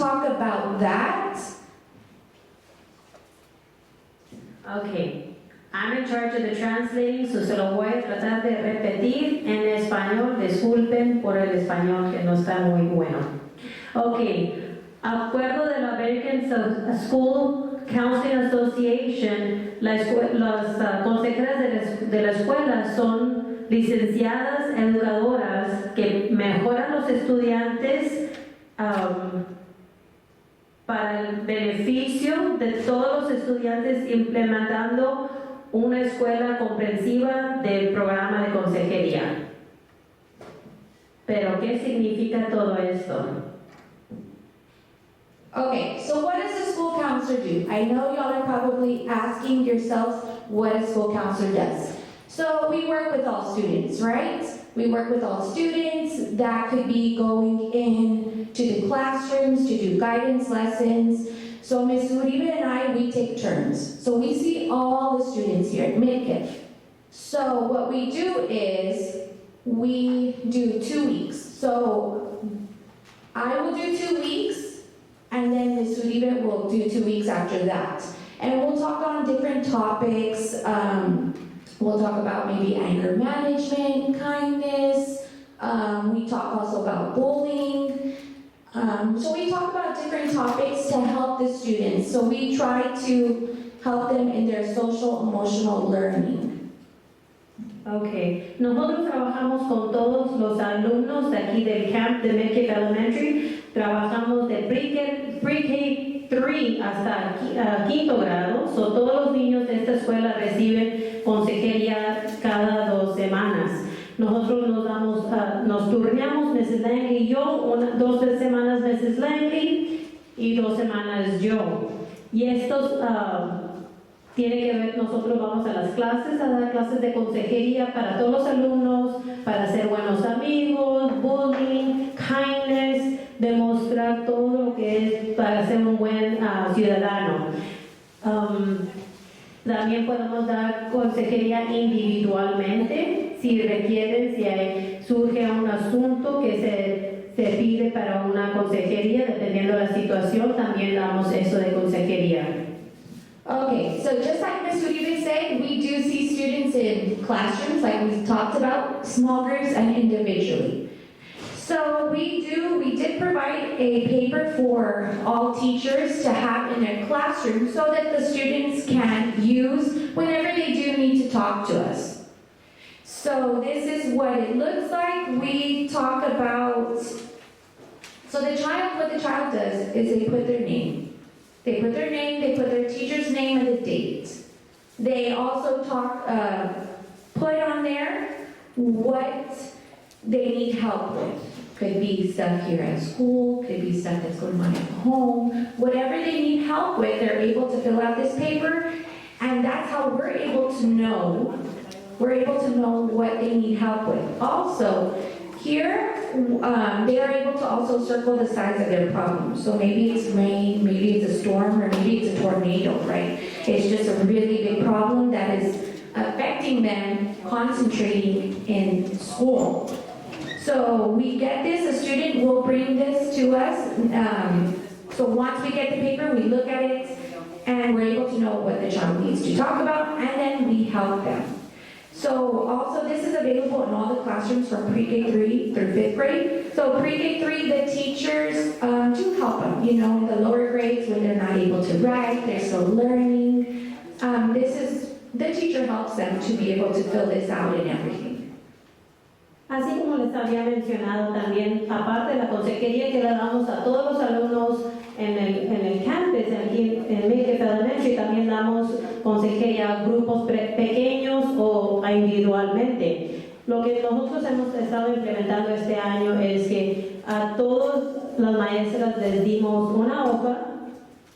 talk about that. Okay, I'm in charge of the translating, so se lo voy a tratar de repetir en español. Disculpen por el español que no está muy bueno. Okay, acuerdo de la American School Counseling Association, las consejeras de la escuela son licenciadas educadoras que mejoran los estudiantes para el beneficio de todos los estudiantes, implementando una escuela comprensiva del programa de consejería. Pero, ¿qué significa todo esto? Okay, so what does a school counselor do? I know y'all are probably asking yourselves what a school counselor does. So we work with all students, right? We work with all students. That could be going in to the classrooms, to do guidance lessons. So Ms. Uribe and I, we take turns. So we see all the students here at Midkiff. So what we do is we do 2 weeks. So I will do 2 weeks, and then Ms. Uribe will do 2 weeks after that. And we'll talk on different topics. We'll talk about maybe anger management, kindness. We talk also about bullying. So we talk about different topics to help the students. So we try to help them in their social emotional learning. Okay, nosotros trabajamos con todos los alumnos de aquí del camp de Midkiff Elementary. Trabajamos de pre-K 3 hasta quinto grado. So todos los niños de esta escuela reciben consejería cada 2 semanas. Nosotros nos turnamos, Mrs. Langley y yo, 2 semanas Mrs. Langley y 2 semanas yo. Y estos tiene que ver, nosotros vamos a las clases, a dar clases de consejería para todos los alumnos, para ser buenos amigos, bullying, kindness, demostrar todo lo que es para ser un buen ciudadano. También podemos dar consejería individualmente, si requieren, si surge un asunto que se pide para una consejería, dependiendo de la situación, también damos eso de consejería. Okay, so just like Ms. Uribe said, we do see students in classrooms, like we talked about, small groups and individually. So we did provide a paper for all teachers to have in their classroom so that the students can use whenever they do need to talk to us. So this is what it looks like. We talk about, so what the child does is they put their name. They put their name, they put their teacher's name and the date. They also put on there what they need help with. Could be stuff here at school, could be stuff that's going on at home. Whatever they need help with, they're able to fill out this paper, and that's how we're able to know what they need help with. Also, here, they are able to also circle the size of their problem. So maybe it's rain, maybe it's a storm, or maybe it's a tornado, right? It's just a really big problem that is affecting them concentrating in school. So we get this, a student will bring this to us. So once we get the paper, we look at it, and we're able to know what the child needs to talk about, and then we help them. So also this is available in all the classrooms from pre-K 3 through 5th grade. So pre-K 3, the teachers do help them, in the lower grades when they're not able to write, they're still learning. The teacher helps them to be able to fill this out and everything. Así como les había mencionado también, aparte de la consejería que le damos a todos los alumnos en el campus, aquí en Midkiff Elementary, también damos consejería a grupos pequeños o individualmente. Lo que nosotros hemos estado implementando este año es que a todas las maestras les dimos una hoja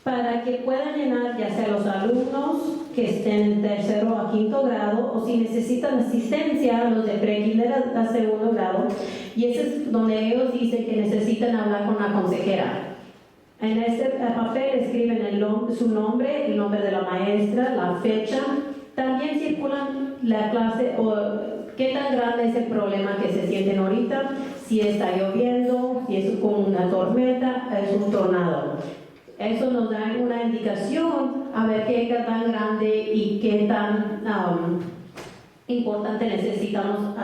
para que puedan llenar, ya sea los alumnos que estén en 3º a 5º grado, o si necesitan asistencia, los de pre-kinder a 2º grado, y ese es donde ellos dicen que necesitan hablar con la consejera. En este papel escriben su nombre, el nombre de la maestra, la fecha. También circulan la clase o qué tan grande es el problema que se sienten ahorita. si está lloviendo, si es con una tormenta, es un tornado. Eso nos da una indicación a ver qué tan grande y qué tan importante necesitamos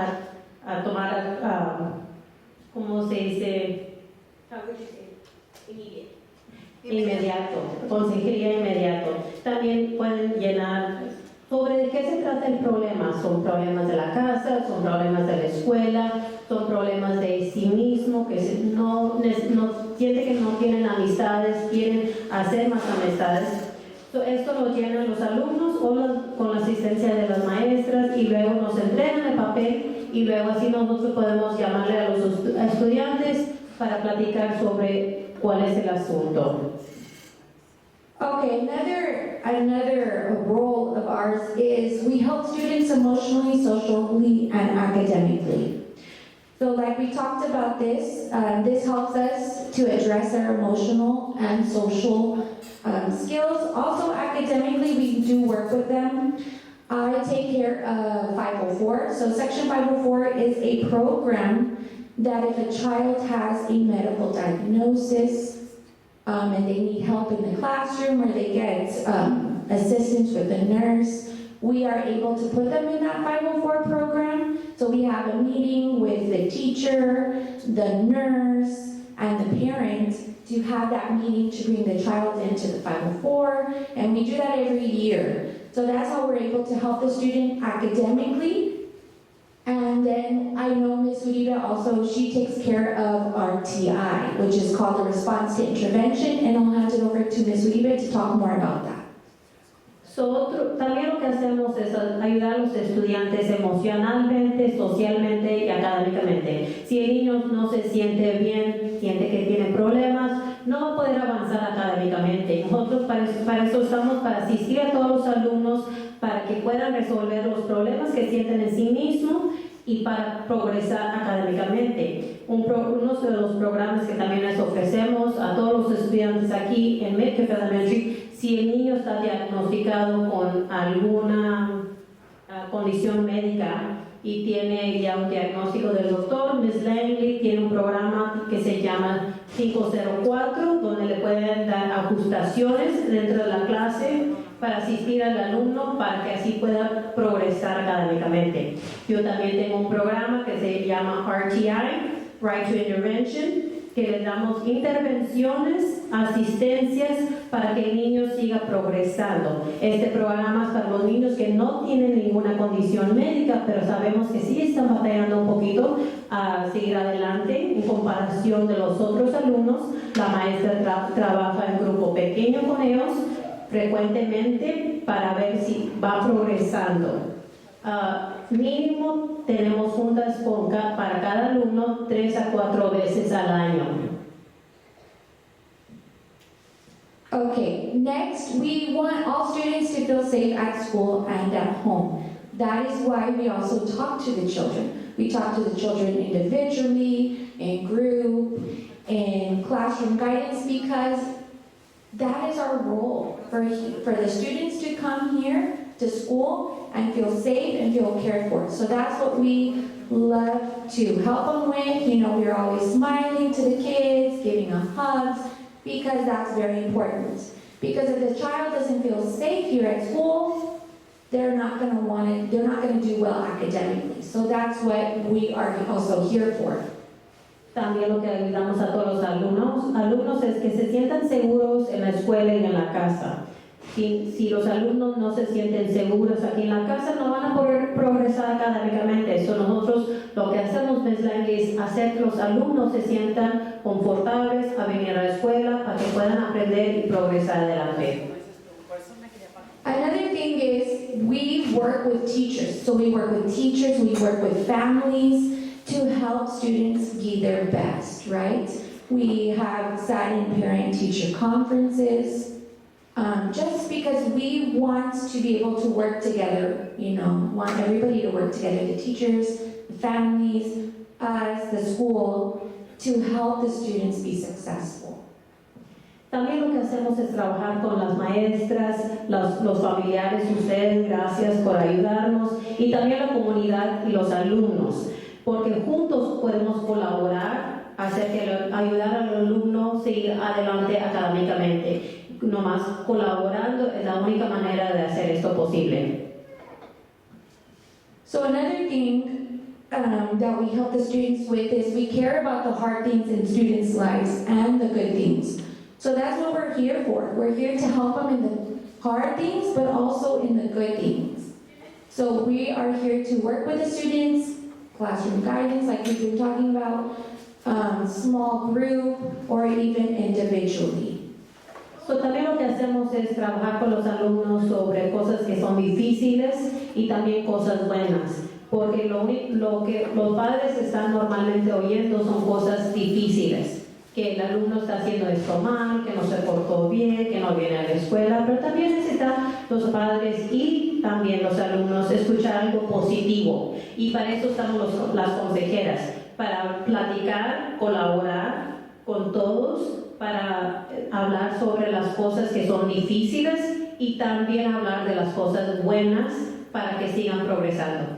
a tomar, ¿cómo se dice? Inmediato, consejería inmediato. También pueden llenar sobre de qué se trata el problema. Son problemas de la casa, son problemas de la escuela, son problemas de sí mismo, que no siente que no tienen amistades, quieren hacer más amistades. Esto lo llenan los alumnos o con la asistencia de las maestras y luego nos entregan el papel y luego así nosotros podemos llamarle a los estudiantes para platicar sobre cuál es el asunto. Okay, another role of ours is we help students emotionally, socially, and academically. So like we talked about this helps us to address our emotional and social skills. Also academically, we do work with them. I take care of 504. So Section 504 is a program that if a child has a medical diagnosis, and they need help in the classroom or they get assistance with a nurse, we are able to put them in that 504 program. So we have a meeting with the teacher, the nurse, and the parent to have that meeting to bring the child into the 504, and we do that every year. So that's how we're able to help the student academically. And then I know Ms. Uribe also, she takes care of RTI, which is called the Response to Intervention, and I'll hand it over to Ms. Uribe to talk more about that. También lo que hacemos es ayudar a los estudiantes emocionalmente, socialmente y académicamente. Si el niño no se siente bien, siente que tiene problemas, no va a poder avanzar académicamente. Nosotros para eso estamos, para asistir a todos los alumnos, para que puedan resolver los problemas que sienten en sí mismos y para progresar académicamente. Uno de los programas que también les ofrecemos a todos los estudiantes aquí en Metcalf Elementary, si el niño está diagnosticado con alguna condición médica y tiene ya un diagnóstico del doctor, Ms. Langley tiene un programa que se llama 504, donde le pueden dar ajustaciones dentro de la clase para asistir al alumno para que así pueda progresar académicamente. Yo también tengo un programa que se llama RTI, Right to Intervention, que les damos intervenciones, asistencias para que el niño siga progresando. Este programa es para los niños que no tienen ninguna condición médica, pero sabemos que sí están batallando un poquito a seguir adelante en comparación de los otros alumnos. La maestra trabaja en grupo pequeño con ellos frecuentemente para ver si va progresando. Mínimo tenemos juntas para cada alumno 3 a 4 veces al año. Okay, next we want all students to feel safe at school and at home. That is why we also talk to the children. We talk to the children individually, in group, in classroom guidance, because that is our role, for the students to come here to school and feel safe and feel cared for. So that's what we love to help them with. You know, we're always smiling to the kids, giving them hugs, because that's very important. Because if the child doesn't feel safe here at school, they're not going to do well academically. So that's what we are also here for. También lo que ayudamos a todos los alumnos es que se sientan seguros en la escuela y en la casa. Si los alumnos no se sienten seguros aquí en la casa, no van a poder progresar académicamente. Eso nosotros lo que hacemos, Ms. Langley, es hacer que los alumnos se sientan confortables a venir a la escuela para que puedan aprender y progresar adelante. Another thing is we work with teachers. So we work with teachers, we work with families to help students be their best, right? We have sat in parent-teacher conferences, just because we want to be able to work together, you know, want everybody to work together, the teachers, the families, us, the school, to help the students be successful. También lo que hacemos es trabajar con las maestras, los familiares, ustedes, gracias por ayudarnos, y también la comunidad y los alumnos. porque juntos podemos colaborar, ayudar al alumno a seguir adelante académicamente. Nomás colaborando es la única manera de hacer esto posible. So another thing that we help the students with is we care about the hard things in students' lives and the good things. So that's what we're here for. We're here to help them in the hard things, but also in the good things. So we are here to work with the students, classroom guidance, like we've been talking about, small group, or even individually. So, también lo que hacemos es trabajar con los alumnos sobre cosas que son difíciles y también cosas buenas, porque lo que los padres están normalmente oyendo son cosas difíciles, que el alumno está haciendo esto mal, que no se portó bien, que no viene a la escuela, pero también necesitan los padres y también los alumnos escuchar algo positivo, y para eso estamos las consejeras, para platicar, colaborar con todos, para hablar sobre las cosas que son difíciles y también hablar de las cosas buenas para que sigan progresando.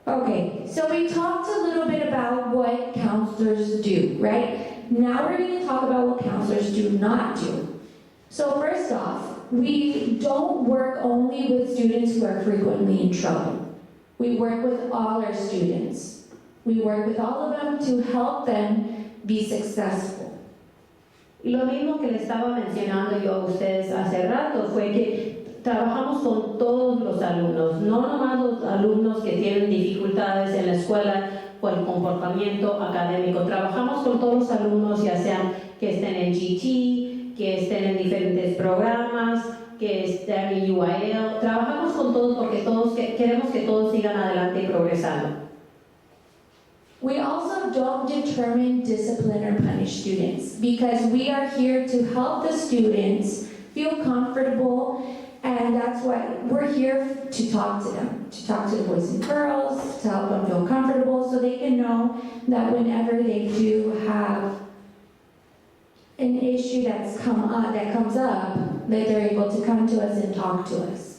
Okay, so we talked a little bit about what counselors do, right? Now we're going to talk about what counselors do not do. So first off, we don't work only with students who are frequently in trouble. We work with all our students. We work with all of them to help them be successful. Y lo mismo que le estaba mencionando yo a ustedes hace rato fue que trabajamos con todos los alumnos, no nomás los alumnos que tienen dificultades en la escuela por el comportamiento académico. Trabajamos con todos los alumnos, ya sean que estén en GT, que estén en diferentes programas, que estén en UIL. Trabajamos con todos porque queremos que todos sigan adelante y progresando. We also don't determine, discipline, or punish students because we are here to help the students feel comfortable, and that's why we're here to talk to them, to talk to the boys and girls, to help them feel comfortable so they can know that whenever they do have an issue that comes up, that they're able to come to us and talk to us.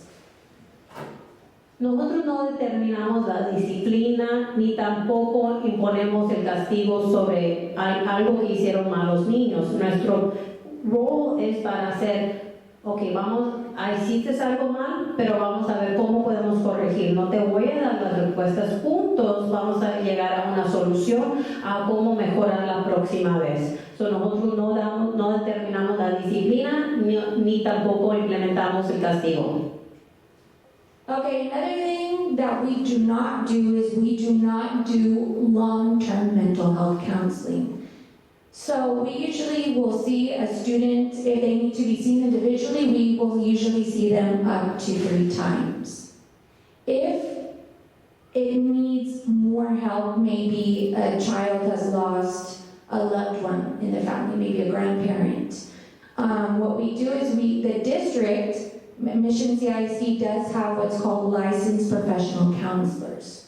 Nosotros no determinamos la disciplina ni tampoco imponemos el castigo sobre algo que hicieron mal los niños. Nuestro rol es para hacer, hiciste algo mal, pero vamos a ver cómo podemos corregir. No te voy a dar las respuestas, juntos vamos a llegar a una solución a cómo mejorar la próxima vez. Nosotros no determinamos la disciplina ni tampoco implementamos el castigo. Okay, another thing that we do not do is we do not do long-term mental health counseling. So we usually will see a student, if they need to be seen individually, we will usually see them up to 3 times. If it needs more help, maybe a child has lost a loved one in the family, maybe a grandparent. What we do is the district, Mission CIC does have what's called licensed professional counselors.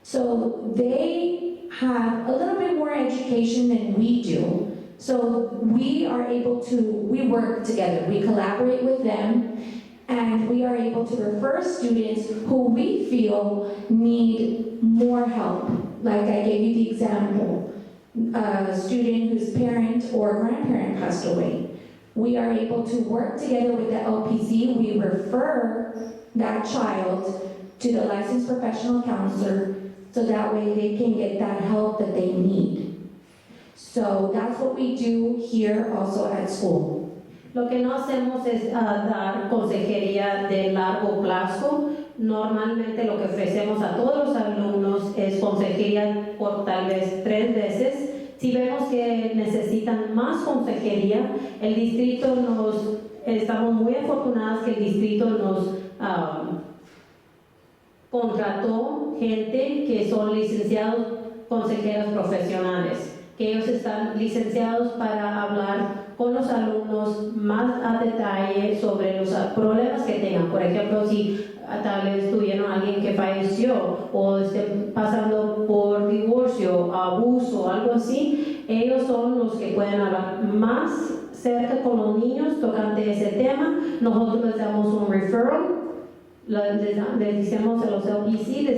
So they have a little bit more education than we do. So we work together, we collaborate with them, and we are able to refer students who we feel need more help. Like I gave you the example, a student whose parent or grandparent passed away. We are able to work together with the LPC. We refer that child to the licensed professional counselor so that way they can get that help that they need. So that's what we do here also at school. Lo que no hacemos es dar consejería de largo plazo. Normalmente lo que ofrecemos a todos los alumnos es consejería por tal vez 3 veces. Si vemos que necesitan más consejería, el distrito estamos muy afortunados que el distrito nos contrató gente que son licenciados consejeros profesionales, que ellos están licenciados para hablar con los alumnos más a detalle sobre los problemas que tengan. Por ejemplo, si tal vez tuvieron alguien que falleció o estén pasando por divorcio, abuso, algo así, ellos son los que pueden hablar más cerca con los niños tocante ese tema. Nosotros les damos un referral Les decimos a los LPC,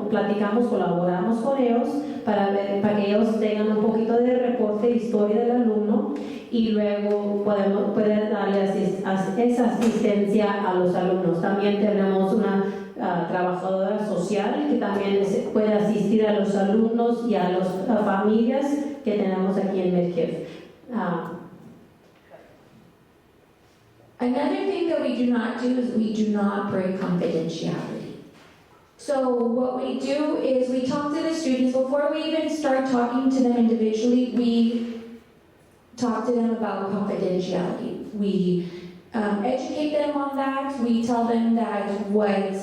platicamos, colaboramos con ellos para que ellos tengan un poquito de reporte de historia del alumno y luego pueden darle esa asistencia a los alumnos. También tenemos una trabajadora social que también puede asistir a los alumnos y a las familias que tenemos aquí en Medcare. Another thing that we do not do is we do not break confidentiality. So what we do is we talk to the students before we even start talking to them individually. We talk to them about confidentiality. We educate them on that. We tell them that what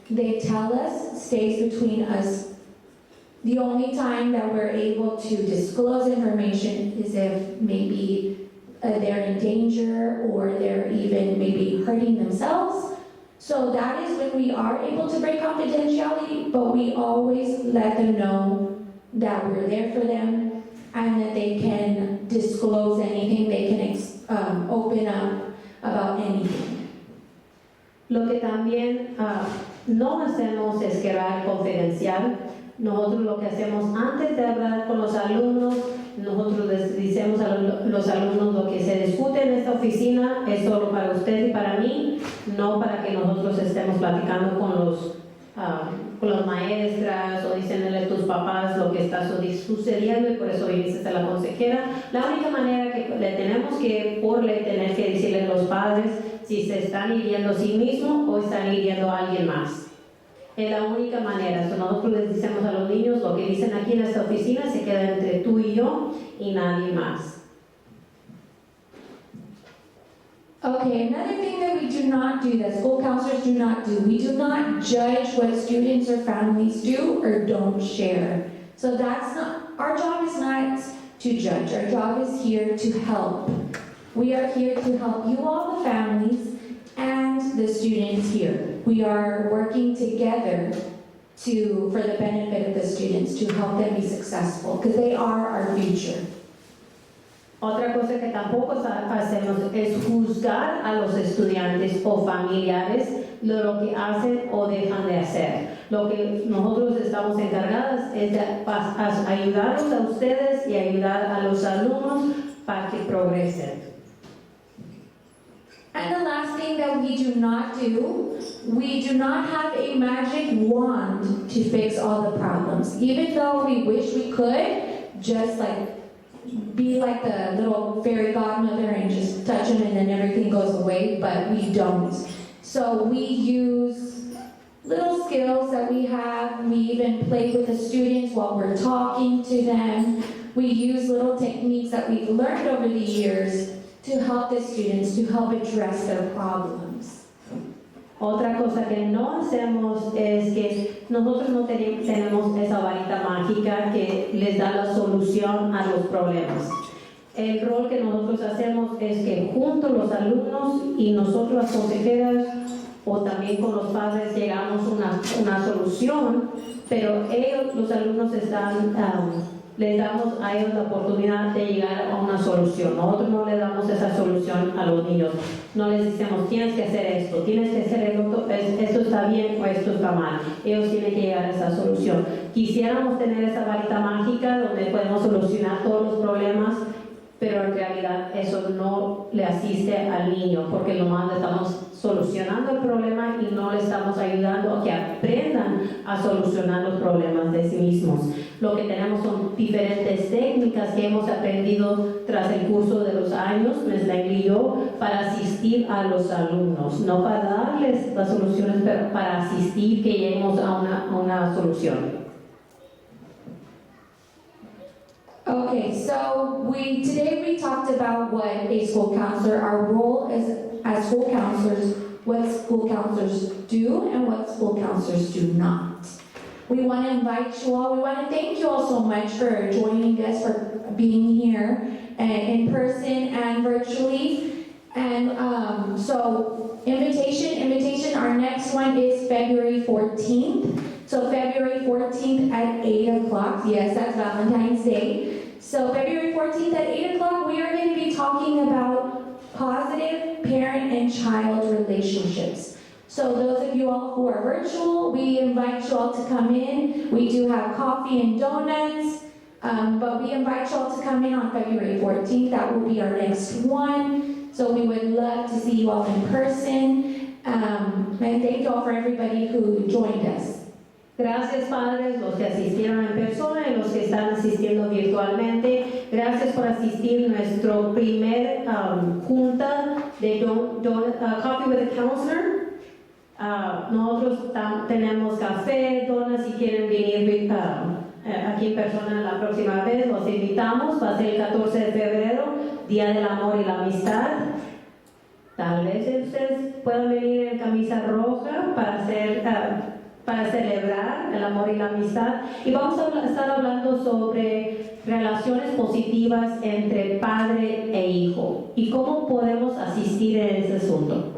they tell us stays between us. The only time that we're able to disclose information is if maybe they're in danger or they're even maybe hurting themselves. So that is when we are able to break confidentiality, but we always let them know that we're there for them and that they can disclose anything, they can open up about anything. Lo que también no hacemos es quedar confidencial. Nosotros lo que hacemos antes de hablar con los alumnos, nosotros les decimos a los alumnos lo que se discute en esta oficina es solo para usted y para mí, no para que nosotros estemos platicando con las maestras o diciéndole a tus papás lo que está sucediendo y por eso viniste a la consejera. La única manera que le tenemos que tener que decirle a los padres si se están hiriendo a sí mismos o están hiriendo a alguien más. Es la única manera. Nosotros les decimos a los niños lo que dicen aquí en esta oficina se queda entre tú y yo y nadie más. Okay, another thing that we do not do, that school counselors do not do, we do not judge what students or families do or don't share. So our job is not to judge. Our job is here to help. We are here to help you all, the families, and the students here. We are working together for the benefit of the students, to help them be successful, because they are our future. Otra cosa que tampoco hacemos es juzgar a los estudiantes o familiares de lo que hacen o dejan de hacer. Lo que nosotros estamos encargadas es de ayudarlos a ustedes y ayudar a los alumnos para que progresen. And the last thing that we do not do, we do not have a magic wand to fix all the problems. Even though we wish we could, just be like the little fairy godmother and just touch them and then everything goes away, but we don't. So we use little skills that we have. We even play with the students while we're talking to them. We use little techniques that we've learned over the years to help the students, to help address their problems. Otra cosa que no hacemos es que nosotros no tenemos esa varita mágica que les da la solución a los problemas. El rol que nosotros hacemos es que junto a los alumnos y nosotros las consejeras o también con los padres llegamos a una solución, pero los alumnos les damos a ellos la oportunidad de llegar a una solución. Nosotros no les damos esa solución a los niños. No les decimos, tienes que hacer esto, tienes que hacer esto está bien o esto está mal. Ellos tienen que llegar a esa solución. Quisiéramos tener esa varita mágica donde podemos solucionar todos los problemas, pero en realidad eso no le asiste al niño, porque nomás le estamos solucionando el problema y no le estamos ayudando a que aprendan a solucionar los problemas de sí mismos. Lo que tenemos son diferentes técnicas que hemos aprendido tras el curso de los años, Ms. Langley y yo, para asistir a los alumnos, no para darles las soluciones, pero para asistir que lleguemos a una solución. Okay, so today we talked about what a school counselor, our role as school counselors, what school counselors do and what school counselors do not. We want to invite you all, we want to thank you all so much for joining us, for being here in person and virtually. And so invitation, our next one is February 14th. So February 14th at 8 o'clock, yes, that's Valentine's Day. So February 14th at 8 o'clock, we are going to be talking about positive parent and child relationships. So So those of you all who are virtual, we invite you all to come in. We do have coffee and donuts, but we invite you all to come in on February 14th. That will be our next one. So we would love to see you all in person. And thank you all for everybody who joined us. Gracias, padres, los que asistieron en persona y los que están asistiendo virtualmente. Gracias por asistir a nuestro primer junta de Coffee with a Counselor. Nosotros tenemos café, donas, si quieren venir aquí en persona la próxima vez, los invitamos. Va a ser el 14 de febrero, Día del Amor y la Amistad. Tal vez ustedes puedan venir en camisa roja para celebrar el amor y la amistad. Y vamos a estar hablando sobre relaciones positivas entre padre e hijo y cómo podemos asistir en ese asunto.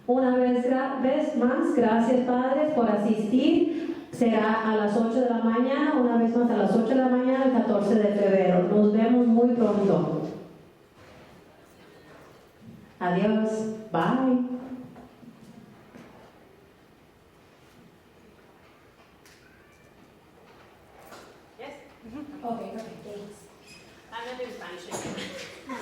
Una vez más, gracias padres por asistir. Será a las 8 de la mañana, una vez más a las 8 de la mañana, el 14 de febrero. Nos vemos muy pronto. Adiós. Bye. Okay, perfect, thanks. I'm going to do Spanish.